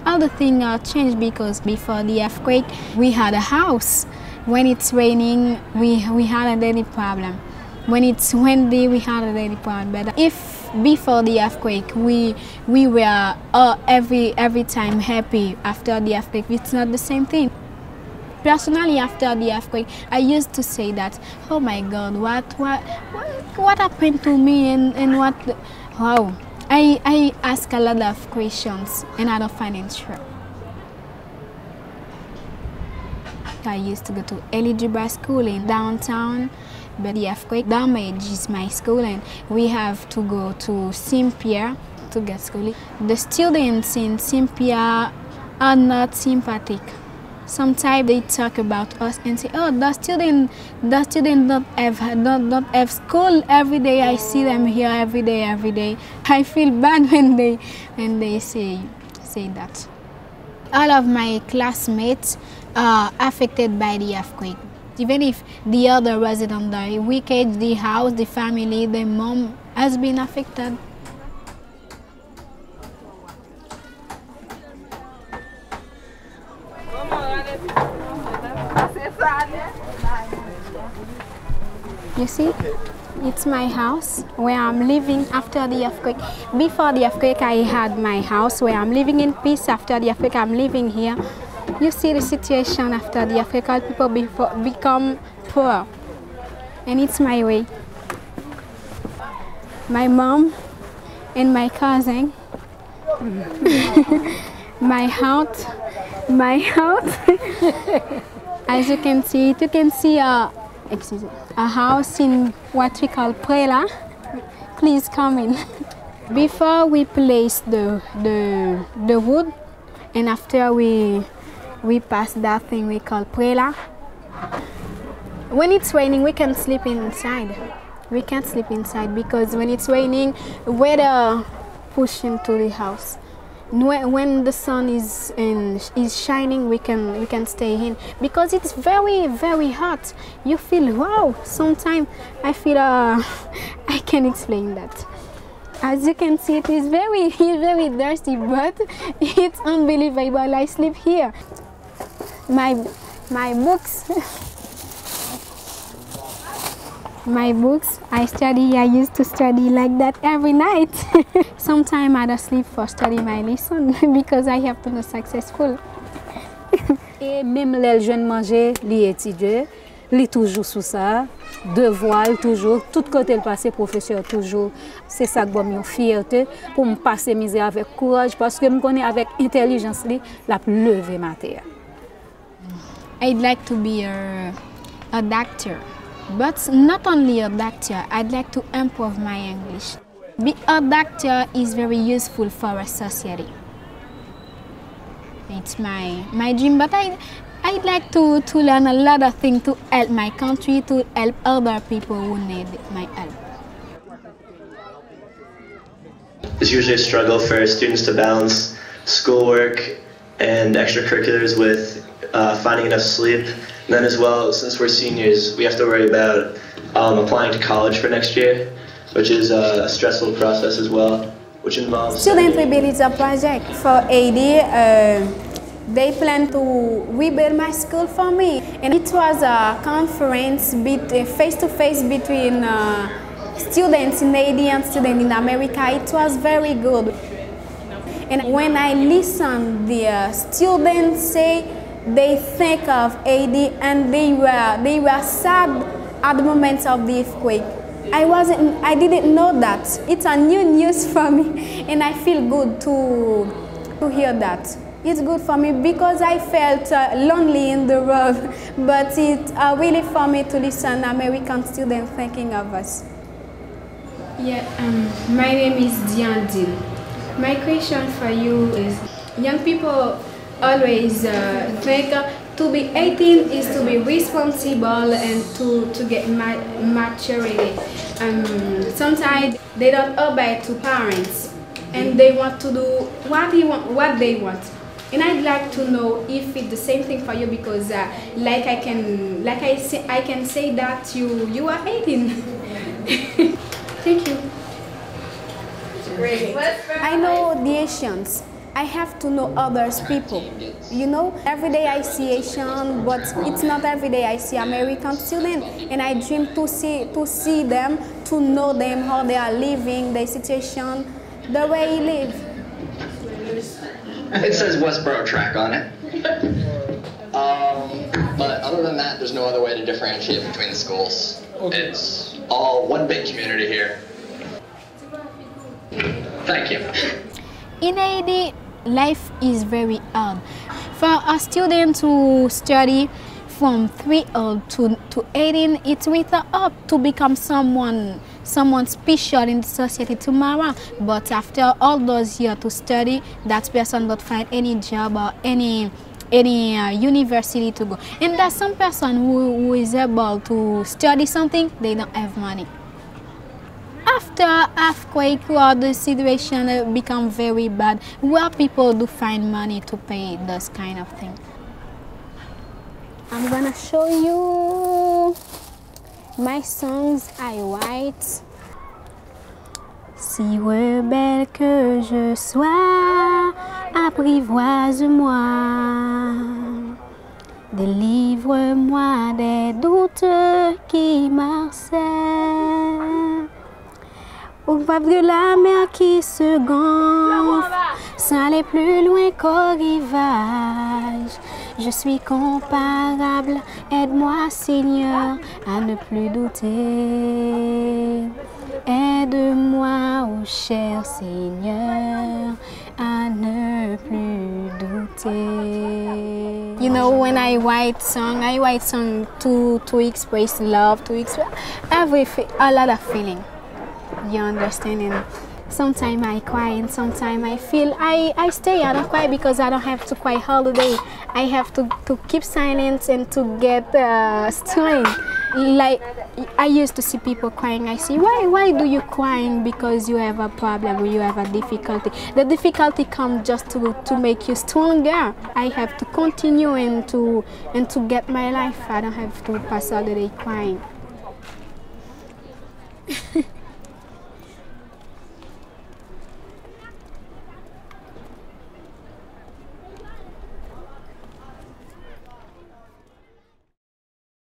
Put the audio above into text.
all the things are changed because before the earthquake, we had a house. When it's raining, we had a daily problem. When it's windy, we had a daily problem. But if before the earthquake, we were every time happy after the earthquake, it's not the same thing. Personally, after the earthquake, I used to say that, oh my God, what happened to me and what, wow. I ask a lot of questions and I don't find answer. I used to go to eligible school in downtown, but the earthquake damaged my school and we have to go to Saint-Pierre to get school. The students in Saint-Pierre are not sympathetic. Sometimes they talk about us and say, oh, the student don't have school every day. I see them here every day. I feel bad when they say that. All of my classmates are affected by the earthquake. Even if the other resident die, wicked, the house, the family, the mom has been affected. You see, it's my house where I'm living after the earthquake. Before the earthquake, I had my house where I'm living in peace. After the earthquake, I'm living here. You see the situation after the earthquake, all people become poor. And it's my way. My mom and my cousin, my house. As you can see a house in what we call Prela. Please come in. Before we place the wood, and after we pass that thing we call Prela. When it's raining, we can sleep inside. We can't sleep inside because when it's raining, weather push into the house. When the sun is shining, we can stay in because it's very, very hot. You feel wow. Sometimes I feel I can't explain that. As you can see, it is very dirty, but it's unbelievable. I sleep here. My books. My books, I used to study like that every night. Sometimes I don't sleep for study my lesson because I have to be successful. Et même les jeunes manger, les étudier, les toujours sous ça, devoir toujours, tout côté le passé professeur toujours. C'est ça que j'ai une fierté pour me passer misère avec courage parce que je connais avec intelligence la lever ma terre. I'd like to be a doctor. But not only a doctor, I'd like to improve my English. Being a doctor is very useful for a society. It's my dream, but I'd like to learn a lot of things to help my country, to help other people who need my help. It's usually a struggle for students to balance schoolwork and extracurriculars with finding enough sleep. And then as well, since we're seniors, we have to worry about applying to college for next year, which is a stressful process as well, which involves... Student rebuild a project for Haiti. They plan to rebuild my school for me. And it was a conference face-to-face between students in Haiti and students in America. It was very good. And when I listened, the students say they think of Haiti and they were sad at the moment of the earthquake. I didn't know that. It's a new news for me and I feel good to hear that. It's good for me because I felt lonely in the world, but it's really for me to listen American students thinking of us. Yeah, my name is Diandine. My question for you is, young people always think to be 18 is to be responsible and to get maturity. Sometimes they don't obey to parents and they want to do what they want. And I'd like to know if it's the same thing for you because I can say that you are 18. Thank you. Great. I know the Haitians. I have to know others people. You know, every day I see Asian, but it's not every day I see American students, and I dream to see them, to know them, how they are living, their situation, the way he live. It says Westboro track on it. But other than that, there's no other way to differentiate between the schools. It's all one big community here. Thank you. In Haiti, life is very hard. For a student to study from 3 old to 18, it's with the hope to become someone special in the society tomorrow. But after all those years to study, that person don't find any job or any university to go. And there's some person who is able to study something, they don't have money. After earthquake, where the situation become very bad, where people do find money to pay those kind of things. I'm gonna show you my songs I write. Si rebelle que je sois, apprivoise-moi, délivre-moi des doutes qui m'harcèlent. Au bord de la mer qui se gonfle, sans aller plus loin qu'au rivage. Je suis comparable, aide-moi Seigneur à ne plus douter. Aide-moi, oh cher Seigneur, à ne plus douter. You know, when I write song to express love, to express a lot of feeling. You understand? And sometimes I cry and sometimes I feel I stay. I don't cry because I don't have to cry all the day. I have to keep silence and to get strength. Like I used to see people crying. I say, why do you crying? Because you have a problem or you have a difficulty. The difficulty comes just to make you stronger. I have to continue and to get my life. I don't have to pass all the day crying.